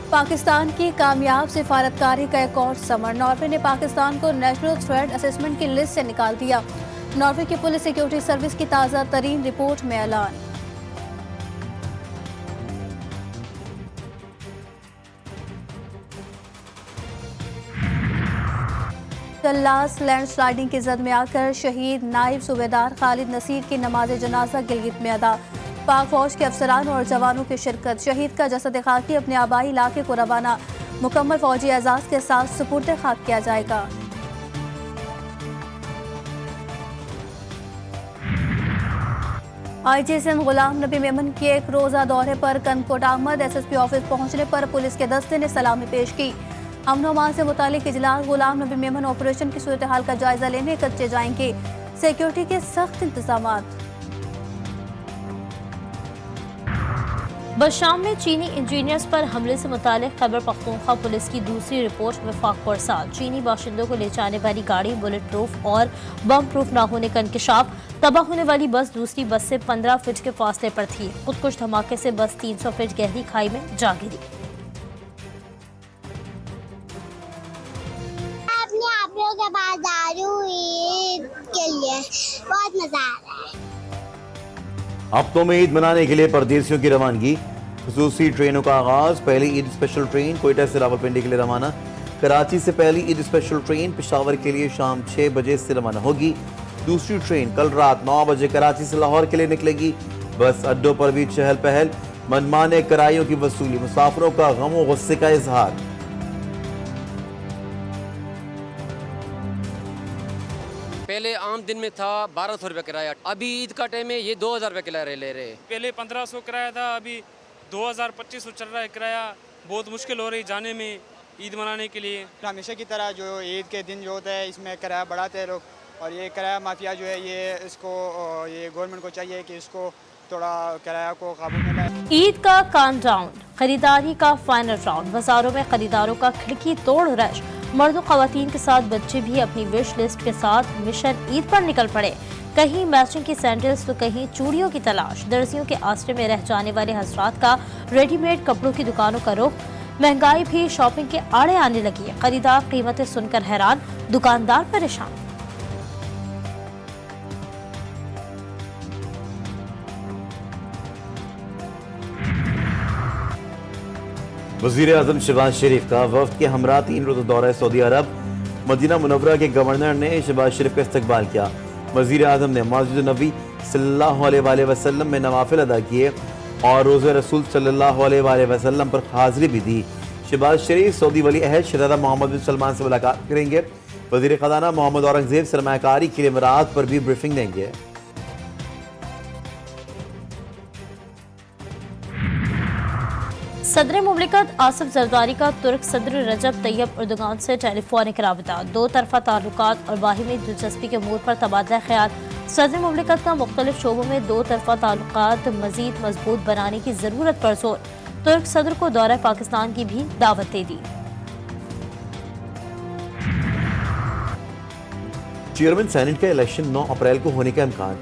पाकिस्तान की कामयाब सिफारतकारी का एक और समर। नॉर्वे ने पाकिस्तान को नेशनल थ्रेट असेसमेंट की लिस्ट से निकाल दिया। नॉर्वे की पुलिस सिक्योरिटी सर्विस की ताज़ा तरीन रिपोर्ट में ऐलान। चल्लास लैंडस्लाइडिंग की जद में आकर शहीद नायब सूबेदार खालिद नसीर की नमाज जनाजा गिलगित में अदा। पाक फौज के अफसरान और जवानों की शिरकत। शहीद का जसद खाकी अपने आबाई इलाके को रवाना। मुकम्मल फौजी एजाज के साथ सुपुर्द खाक किया जाएगा। IGSM गुलाम नबी मेमन के एक रोजा दौरे पर कनकोट अहमद SSP ऑफिस पहुंचने पर पुलिस के दस्ते ने सलामी पेश की। अमन अमान से मुतालिक इजलास गुलाम नबी मेमन ऑपरेशन की सूरत हाल का जायजा लेने इकट्ठे जाएंगे। सिक्योरिटी के सख्त इंतजाम। बशाम में चीनी इंजीनियर्स पर हमले से मुतालिक खैबर पख्तूनख्वा पुलिस की दूसरी रिपोर्ट वफाक परसाद। चीनी बाशिंदों को ले जाने वाली गाड़ी बुलेट प्रूफ और बम प्रूफ न होने का इंकशाफ। तबाह होने वाली बस दूसरी बस से 15 फीट के फासले पर थी। खुदकुश धमाके से बस 300 फीट गहरी खाई में जा गिरी। अपने आप लोग के पास जा रही हूँ ईद के लिए, बहुत मजा आ रहा है। हफ्तों में ईद मनाने के लिए परदेसियों की रवानगी। खसूसी ट्रेनों का आगाज। पहली ईद स्पेशल ट्रेन कोयटा से रावलपिंडी के लिए रवाना। कराची से पहली ईद स्पेशल ट्रेन पेशावर के लिए शाम 6 बजे से रवाना होगी। दूसरी ट्रेन कल रात 9 बजे कराची से लाहौर के लिए निकलेगी। बस अड्डों पर भी चहल पहल। मनमाने किरायों की वसूली। मुसाफिरों का गम और गुस्से का इजहार। पहले आम दिन में था 1200 रुपये किराया, अभी ईद का टाइम है ये 2000 रुपये किराया ले रहे हैं। पहले 1500 किराया था, अभी 2000-2500 चल रहा है किराया। बहुत मुश्किल हो रही जाने में ईद मनाने के लिए। हमेशा की तरह जो ईद के दिन जो होता है इसमें किराया बढ़ाते हैं लोग, और ये किराया माफिया जो है ये गवर्नमेंट को चाहिए कि इसको थोड़ा किराया को काबू में लाए। ईद का काउंटडाउन, खरीदारी का फाइनल राउंड। बाजारों में खरीदारों का खिड़की तोड़ रश। मर्द और खवातीन के साथ बच्चे भी अपनी विश लिस्ट के साथ मिशन ईद पर निकल पड़े। कहीं मैचिंग की सैंडल्स तो कहीं चूड़ियों की तलाश। दर्जियों के आश्रय में रह जाने वाले हजरात का रेडीमेड कपड़ों की दुकानों का रुख। महंगाई भी शॉपिंग के आड़े आने लगी है। खरीदार कीमतें सुनकर हैरान, दुकानदार परेशान। वज़ीर आज़म शहबाज शरीफ का वफ्द के हमरा 3 रोज़ा दौरा सऊदी अरब। मदीना मुनव्वरा के गवर्नर ने शहबाज शरीफ का इस्तकबाल किया। वज़ीर आज़म ने मस्जिद नबी सल्लल्लाहु अलैहि वसल्लम में नवाफिल अदा किए और रोज़े रसूल सल्लल्लाहु अलैहि वसल्लम पर हाजिरी भी दी। शहबाज शरीफ सऊदी वली अहद शहज़ादा मोहम्मद बिन सलमान से मुलाकात करेंगे। वज़ीर ख़जाना मोहम्मद औरंगज़ेब सरमायाकारी के लिए इमारात पर भी ब्रीफिंग देंगे। सदर मुमलिकत आसिफ जरदारी का तुर्क सदर रजब तैयब एर्दोगान से टेलीफोनिक राबता। 2 तरफा ताल्लुकात और बाहिमी दिलचस्पी के अमूर पर तबादला ख्याल। सदर मुमलिकत का मुख्तलिफ शोबों में 2 तरफा ताल्लुकात मजीद मजबूत बनाने की जरूरत पर जोर। तुर्क सदर को दौरा पाकिस्तान की भी दावत दे दी। चेयरमैन सेनेट का इलेक्शन 9 अप्रैल को होने का इम्कान।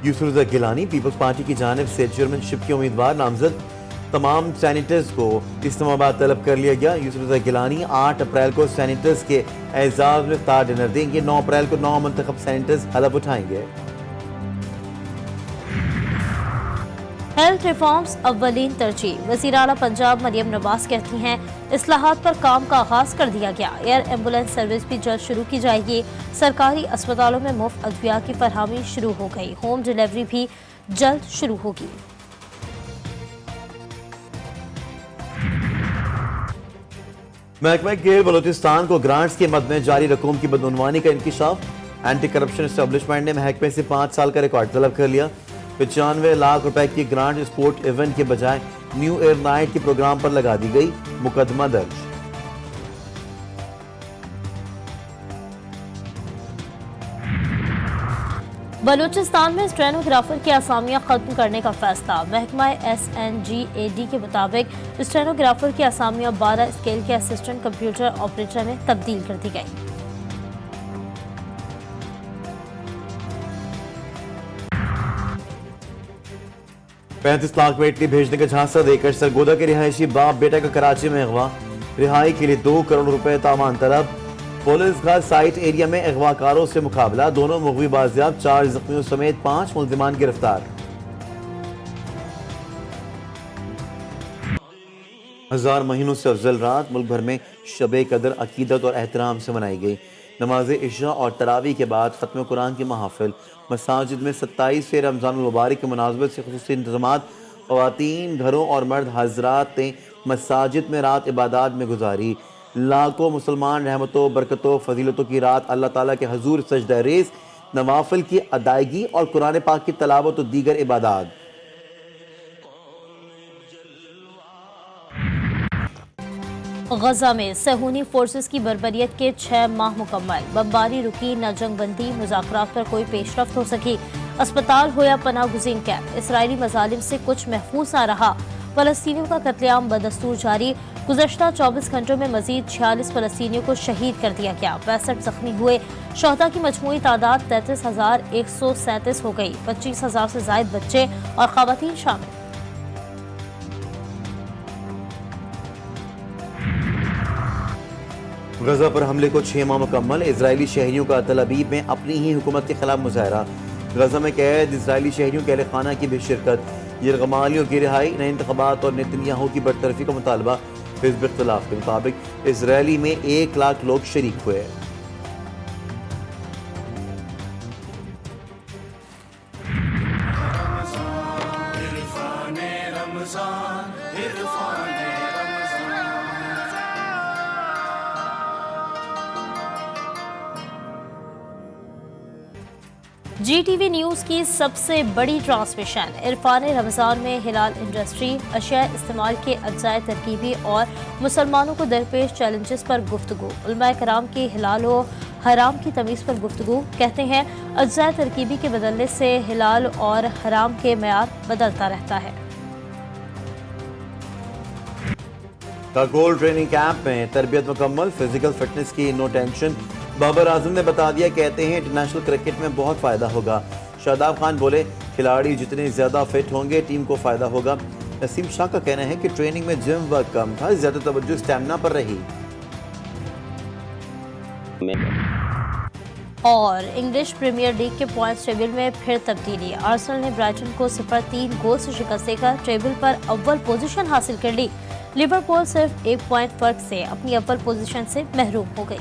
यूसुफ रज़ा गिलानी पीपल्स पार्टी की जानिब से चेयरमैनशिप के उम्मीदवार नामजद। तमाम सैनिटर्स को इस्लामाबाद तलब कर लिया गया। यूसुफ रज़ा गिलानी 8 अप्रैल को सैनिटर्स के एजाज में इफ्तार डिनर देंगे। 9 अप्रैल को 9 मुंतखब सैनिटर्स हलफ उठाएंगे। हेल्थ रिफॉर्म्स अव्वलीन तरजीह। वज़ीर आला पंजाब मरियम नवाज कहती हैं इस्लाहात पर काम का आगाज कर दिया गया। एयर एम्बुलेंस सर्विस भी जल्द शुरू की जाएगी। सरकारी अस्पतालों में मुफ्त अद्विया की फरहमी शुरू हो गई। होम डिलीवरी भी जल्द शुरू होगी। महकमा खेल बलोचिस्तान को ग्रांट्स के मद में जारी रकूम की बदउनवानी का इंकशाफ। एंटी करप्शन एस्टेब्लिशमेंट ने महकमे से 5 साल का रिकॉर्ड तलब कर लिया। 95 लाख रुपए की ग्रांट स्पोर्ट इवेंट के बजाय न्यू ईयर नाइट के प्रोग्राम पर लगा दी गई। मुकदमा दर्ज। बलूचिस्तान में स्टेनोग्राफर की असामियां खत्म करने का फैसला। महकमा SNGAD के मुताबिक स्टेनोग्राफर की असामियां 12 स्केल के असिस्टेंट कंप्यूटर ऑपरेटर में तब्दील कर दी गई। 35 लाख में इटली भेजने का झांसा देकर सरगोदा के रिहायशी बाप बेटा का कराची में अगवा, रिहाई के लिए 2 करोड़ रुपए तामान तलब। पुलिस का साइट एरिया में अगवाकारों से मुकाबला, दोनों मुगवी बाजियाब, 4 जख्मियों समेत 5 मुल्जिमान गिरफ्तार। हजार महीनों से अफजल रात मुल्क भर में शबे कदर अकीदत और एहतराम से मनाई गई। नमाज इशा और तरावी के बाद ख़त्म कुरान की महाफिल, मसाजिद में 27वें रमज़ान मुबारक के मुनासबत से खुसूसी इंतज़ामात। ख़वातीन, घरों और मर्द हजरात ने मसाजिद में रात इबादत में गुजारी। लाखों मुसलमान रहमतों, बरकतों, फजीलतों की रात अल्लाह ताला के हजूर सजदा रेज़, नवाफिल की अदायगी और कुरान पाक की तलावत और दीगर इबादत। गजा में सहूनी फोर्सेस की बर्बरियत के 6 माह मुकम्मल, बमबारी रुकी न जंगबंदी, मुज़ाकरात पर कोई पेशरफ्त हो सकी। अस्पताल हो या पनाह गुज़ीन कैंप, इसराइली मज़ालिम से कुछ महफूज ना रहा। फ़लस्तीनियों का कत्लेआम बदस्तूर जारी, गुज़श्ता 24 घंटों में मज़ीद 46 फ़लस्तीनियों को शहीद कर दिया गया, 65 जख्मी हुए। शोहदा की मजमूई तादाद 33,137 हो गई, 25,000 से ज़ायद बच्चे और ख़वातीन शामिल। गजा पर हमले को 6 माह मुकम्मल, इजरायली शहरियों का तल अबीब में अपनी ही हुकूमत के खिलाफ मुजाहरा। गजा में कैद इजरायली शहरियों के अहल खाना की भी शिरकत, यरगमालियों की रिहाई, नए इंतखाबात और नेतन्याहू की बरतरफी का मुतालबा। हिज़्ब इख्तिलाफ के मुताबिक इसराइली में 1 लाख लोग शरीक हुए। GTV न्यूज़ की सबसे बड़ी ट्रांसमिशन इरफान रमज़ान में हिलाल इंडस्ट्री, अशिया इस्तेमाल के अज्जाए तरकीबी और मुसलमानों को दरपेश चैलेंजेस पर गुफ्तगू। उलमाए कराम की हिलाल व हराम की तमीज़ पर गुफ्तगू। कहते हैं अज्जाए तरकीबी के बदलने से हिलाल और हराम के मेयार बदलता रहता है। काकोल ट्रेनिंग कैंप में तरबियत मुकम्मल, फिजिकल फिटनेस की नो टेंशन। बाबर आजम ने बता दिया, कहते हैं इंटरनेशनल क्रिकेट में बहुत फ़ायदा होगा। शादाब खान बोले, खिलाड़ी जितने ज़्यादा फिट होंगे टीम को फ़ायदा होगा। नसीम शाह का कहना है कि ट्रेनिंग में जिम वर्क कम था, ज़्यादा तवज्जो स्टैमिना पर रही। और इंग्लिश प्रीमियर लीग के पॉइंट्स टेबल में फिर तब्दीली, आर्सेनल ने ब्राइटन को 0-3 गोल से शिकस्त देकर टेबल पर अव्वल पोजीशन हासिल कर ली। लिवरपूल सिर्फ 1 पॉइंट फर्क से अपनी अव्वल पोजीशन से महरूम हो गई।